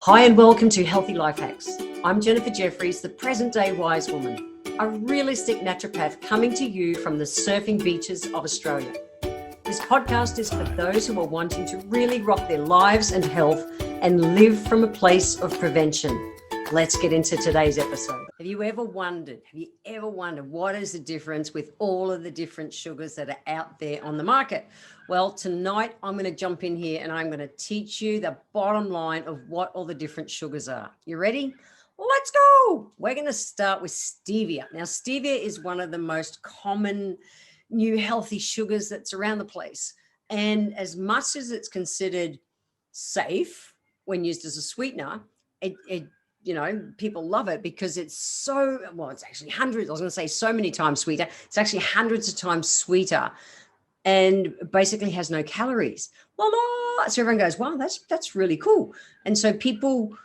Hi and welcome to Healthy Life Hacks. I'm Jennifer Jefferies, the present-day wise woman, a realistic naturopath coming to you from the surfing beaches of Australia. This podcast is for those who are wanting to really rock their lives and health and live from a place of prevention. Let's get into today's episode. Have you ever wondered what is the difference with all of the different sugars that are out there on the market? Well, tonight I'm going to jump in here and I'm going to teach you the bottom line of what all the different sugars are. You ready? Let's go. We're going to start with stevia. Now, stevia is one of the most common new healthy sugars that's around the place. And as much as it's considered safe when used as a sweetener, people love it because it's it's actually hundreds, I was going to say so many times sweeter. It's actually hundreds of times sweeter and basically has no calories. So everyone goes, wow, that's really cool. And so people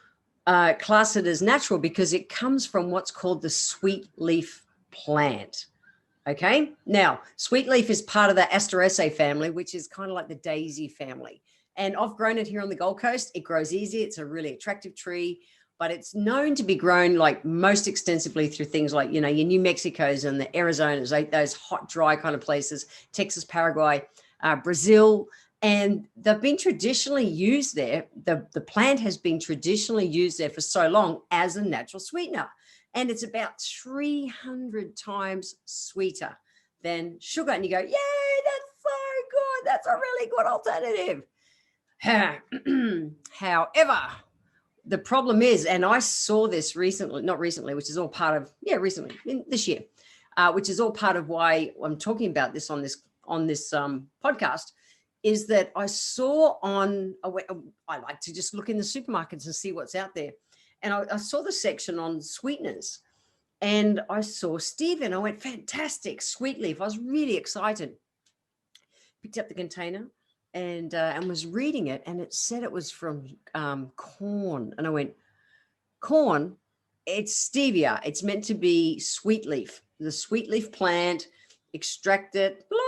class it as natural because it comes from what's called the sweet leaf plant. Okay. Now, sweet leaf is part of the Asteraceae family, which is kind of like the daisy family. And I've grown it here on the Gold Coast. It grows easy. It's a really attractive tree, but it's known to be grown like most extensively through things like, your New Mexicos and the Arizonas, those hot, dry kind of places, Texas, Paraguay, Brazil. And they've been traditionally used there. The plant has been traditionally used there for so long as a natural sweetener. And it's about 300 times sweeter than sugar. And you go, yay, that's so good. That's a really good alternative. However, the problem is, and I saw this recently, which is all part of, this year, which is all part of why I'm talking about this on this podcast, is that I saw I like to just look in the supermarkets and see what's out there. And I saw the section on sweeteners and I saw stevia and I went, fantastic, sweet leaf. I was really excited. Picked up the container and was reading it, and it said it was from corn. And I went, corn? It's stevia. It's meant to be sweet leaf, the sweet leaf plant, extract it, blah,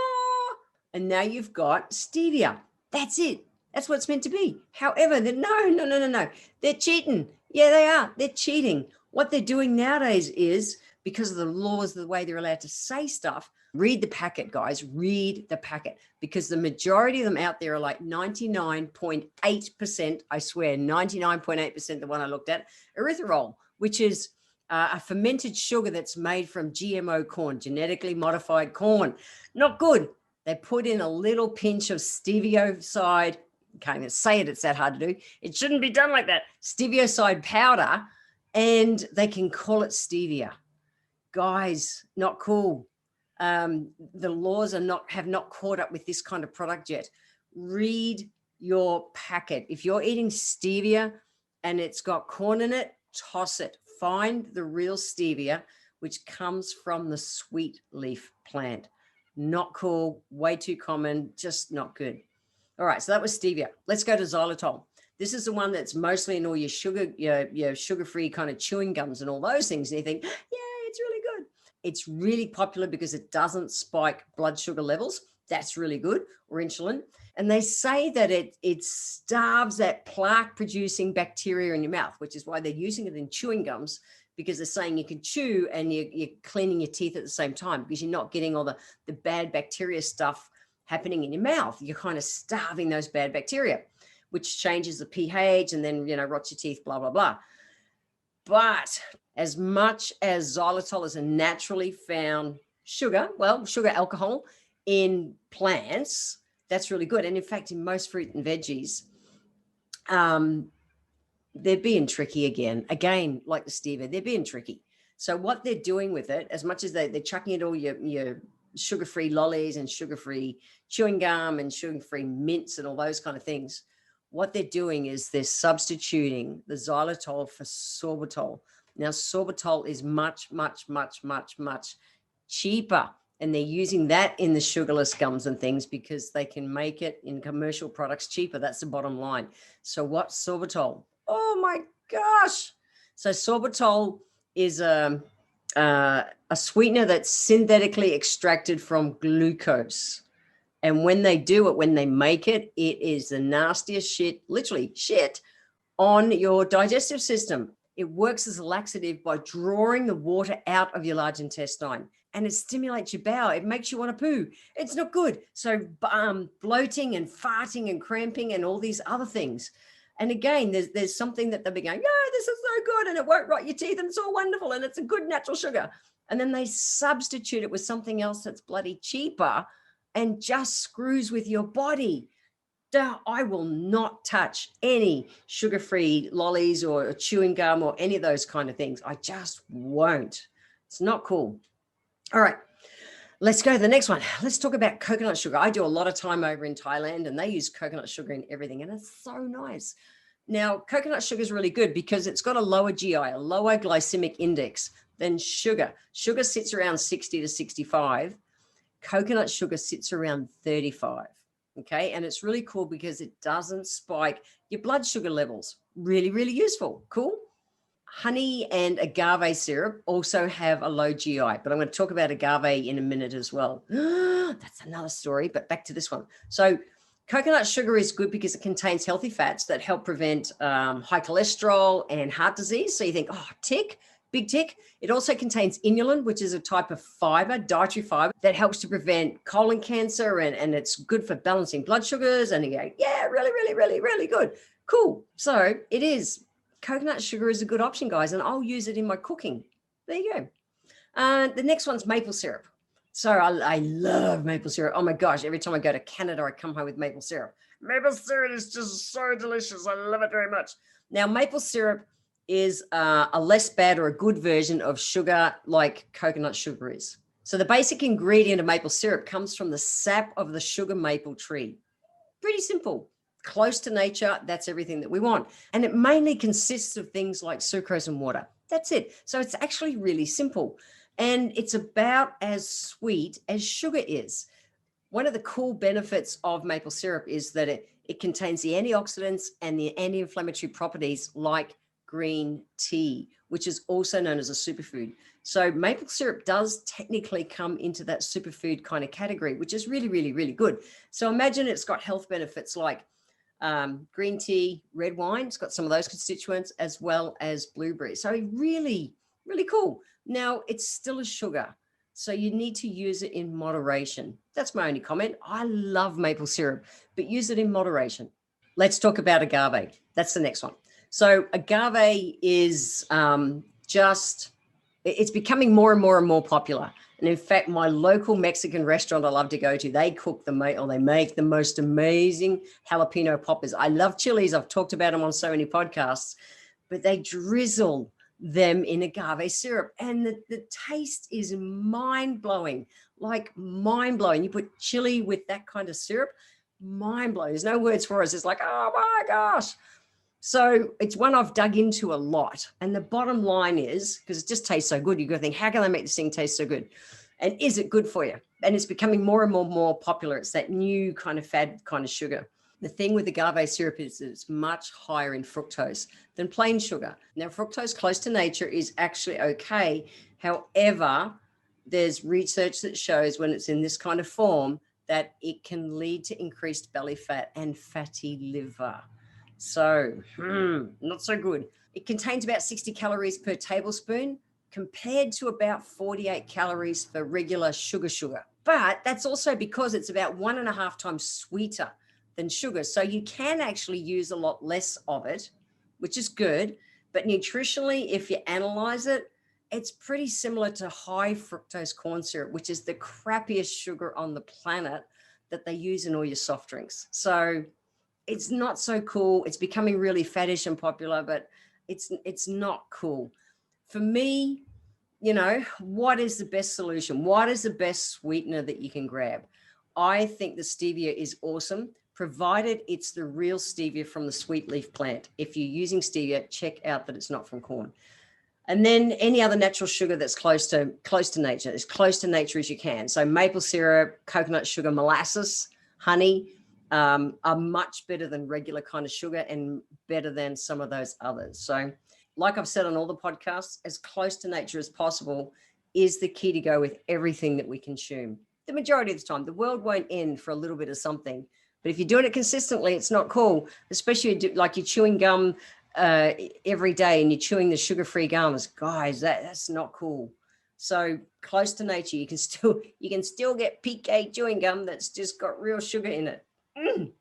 and now you've got stevia. That's it. That's what it's meant to be. However, no. They're cheating. Yeah, they are. They're cheating. What they're doing nowadays is, because of the laws, the way they're allowed to say stuff, read the packet, guys. Read the packet, because the majority of them out there are like 99.8%. I swear, 99.8%, the one I looked at, erythritol, which is a fermented sugar that's made from GMO corn, genetically modified corn. Not good. They put in a little pinch of stevioside. Can't even say it. It's that hard to do. It shouldn't be done like that. Stevioside powder, and they can call it stevia. Guys, not cool. The laws have not caught up with this kind of product yet. Read your packet. If you're eating stevia and it's got corn in it, toss it. Find the real stevia, which comes from the sweet leaf plant. Not cool. Way too common. Just not good. All right. So that was stevia. Let's go to xylitol. This is the one that's mostly in all your sugar, your sugar-free kind of chewing gums and all those things. And you think, yeah, it's really good. It's really popular because it doesn't spike blood sugar levels. That's really good, or insulin. And they say that it starves that plaque-producing bacteria in your mouth, which is why they're using it in chewing gums, because they're saying you can chew and you're cleaning your teeth at the same time, because you're not getting all the bad bacteria stuff happening in your mouth. You're kind of starving those bad bacteria, which changes the pH and then, rots your teeth, blah, blah, blah. But as much as xylitol is a naturally found sugar alcohol in plants, that's really good. And in fact, in most fruit and veggies, they're being tricky again, like the stevia, they're being tricky. So what they're doing with it, as much as they're chucking it all your sugar-free lollies and sugar-free chewing gum and sugar-free mints and all those kind of things, what they're doing is they're substituting the xylitol for sorbitol. Now, sorbitol is much, much, much, much, much cheaper. And they're using that in the sugarless gums and things because they can make it in commercial products cheaper. That's the bottom line. So what's sorbitol? Oh my gosh. So sorbitol is a sweetener that's synthetically extracted from glucose. And when they do it, when they make it, it is the nastiest shit, literally shit, on your digestive system. It works as a laxative by drawing the water out of your large intestine, and it stimulates your bowel. It makes you want to poo. It's not good. So bloating and farting and cramping and all these other things. And again, there's something that they'll be going, yeah, this is so good and it won't rot your teeth and it's all wonderful and it's a good natural sugar. And then they substitute it with something else that's bloody cheaper and just screws with your body. I will not touch any sugar-free lollies or chewing gum or any of those kind of things. I just won't. It's not cool. All right, let's go to the next one. Let's talk about coconut sugar. I do a lot of time over in Thailand and they use coconut sugar in everything and it's so nice. Now, coconut sugar is really good because it's got a lower GI, a lower glycemic index than sugar. Sugar sits around 60 to 65. Coconut sugar sits around 35. Okay. And it's really cool because it doesn't spike your blood sugar levels. Really, really useful. Cool. Honey and agave syrup also have a low GI, but I'm going to talk about agave in a minute as well. That's another story, but back to this one. So coconut sugar is good because it contains healthy fats that help prevent high cholesterol and heart disease. So you think, oh, tick. Big tick. It also contains inulin, which is a type of fiber, dietary fiber, that helps to prevent colon cancer and it's good for balancing blood sugars. And you go, yeah, really, really, really, really good. Cool. So it is. Coconut sugar is a good option, guys, and I'll use it in my cooking. There you go. The next one's maple syrup. So I love maple syrup. Oh my gosh, every time I go to Canada, I come home with maple syrup. Maple syrup is just so delicious. I love it very much. Now, maple syrup is a less bad or a good version of sugar like coconut sugar is. So the basic ingredient of maple syrup comes from the sap of the sugar maple tree. Pretty simple. Close to nature, that's everything that we want. And it mainly consists of things like sucrose and water. That's it. So it's actually really simple. And it's about as sweet as sugar is. One of the cool benefits of maple syrup is that it contains the antioxidants and the anti-inflammatory properties like green tea, which is also known as a superfood. So maple syrup does technically come into that superfood kind of category, which is really, really, really good. So imagine it's got health benefits like green tea, red wine. It's got some of those constituents as well as blueberries. So really, really cool. Now it's still a sugar, so you need to use it in moderation. That's my only comment. I love maple syrup, but use it in moderation. Let's talk about agave. That's the next one. So agave is it's becoming more and more and more popular. And in fact, my local Mexican restaurant I love to go to, they make the most amazing jalapeno poppers. I love chilies. I've talked about them on so many podcasts, but they drizzle them in agave syrup. And the taste is mind-blowing, like mind-blowing. You put chili with that kind of syrup, mind-blowing. There's no words for it. It's like, oh my gosh. So it's one I've dug into a lot. And the bottom line is, because it just tastes so good, you got to think, how can I make this thing taste so good? And is it good for you? And it's becoming more and more popular. It's that new kind of fad kind of sugar. The thing with agave syrup is that it's much higher in fructose than plain sugar. Now, fructose close to nature is actually okay. However, there's research that shows when it's in this kind of form that it can lead to increased belly fat and fatty liver. So, not so good. It contains about 60 calories per tablespoon compared to about 48 calories for regular sugar. But that's also because it's about 1.5 times sweeter than sugar. So you can actually use a lot less of it, which is good. But nutritionally, if you analyze it, it's pretty similar to high fructose corn syrup, which is the crappiest sugar on the planet that they use in all your soft drinks. So it's not so cool. It's becoming really faddish and popular, but it's not cool. For me, what is the best solution? What is the best sweetener that you can grab? I think the stevia is awesome, provided it's the real stevia from the sweet leaf plant. If you're using stevia, check out that it's not from corn. And then any other natural sugar that's close to nature, as close to nature as you can. So maple syrup, coconut sugar, molasses, honey, are much better than regular kind of sugar and better than some of those others. So like I've said on all the podcasts, as close to nature as possible is the key to go with everything that we consume. The majority of the time, the world won't end for a little bit of something. But if you're doing it consistently, it's not cool, especially like you're chewing gum every day and you're chewing the sugar-free gums, guys, that's not cool. So close to nature, you can still get PK chewing gum that's just got real sugar in it.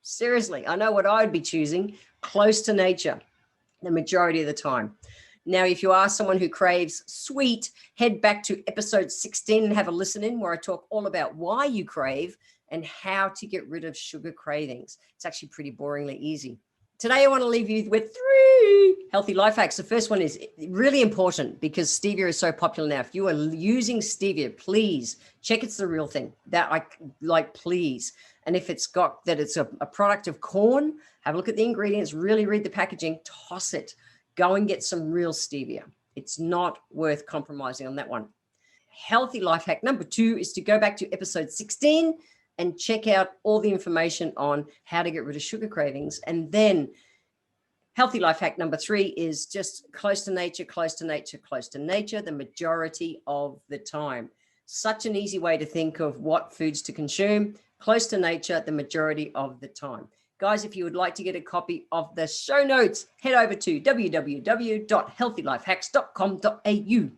Seriously, I know what I'd be choosing, close to nature the majority of the time. Now, if you are someone who craves sweet, head back to episode 16 and have a listen in where I talk all about why you crave and how to get rid of sugar cravings. It's actually pretty boringly easy. Today, I want to leave you with 3 healthy life hacks. The first one is really important because stevia is so popular now. If you are using stevia, please check it's the real thing. That I like, please. And if it's got that it's a product of corn, have a look at the ingredients, really read the packaging, toss it. Go and get some real stevia. It's not worth compromising on that one. Healthy life hack number 2 is to go back to episode 16 and check out all the information on how to get rid of sugar cravings. And then healthy life hack number 3 is just close to nature, close to nature, close to nature, the majority of the time. Such an easy way to think of what foods to consume, close to nature, the majority of the time. Guys, if you would like to get a copy of the show notes, head over to www.healthylifehacks.com.au.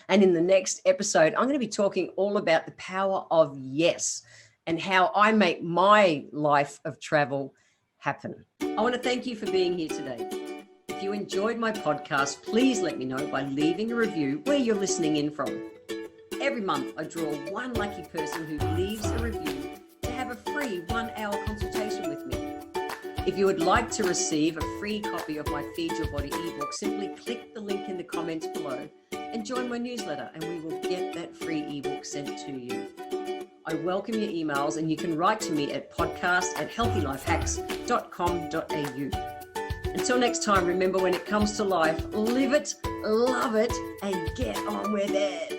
And in the next episode, I'm going to be talking all about the power of yes and how I make my life of travel happen. I want to thank you for being here today. If you enjoyed my podcast, please let me know by leaving a review where you're listening in from. Every month, I draw one lucky person who leaves a review to have a free 1-hour consultation with me. If you would like to receive a free copy of my Feed Your Body ebook, simply click the link in the comments below and join my newsletter, and we will get that free ebook sent to you. I welcome your emails, and you can write to me at podcast@healthylifehacks.com.au. Until next time, remember, when it comes to life, live it, love it, and get on with it.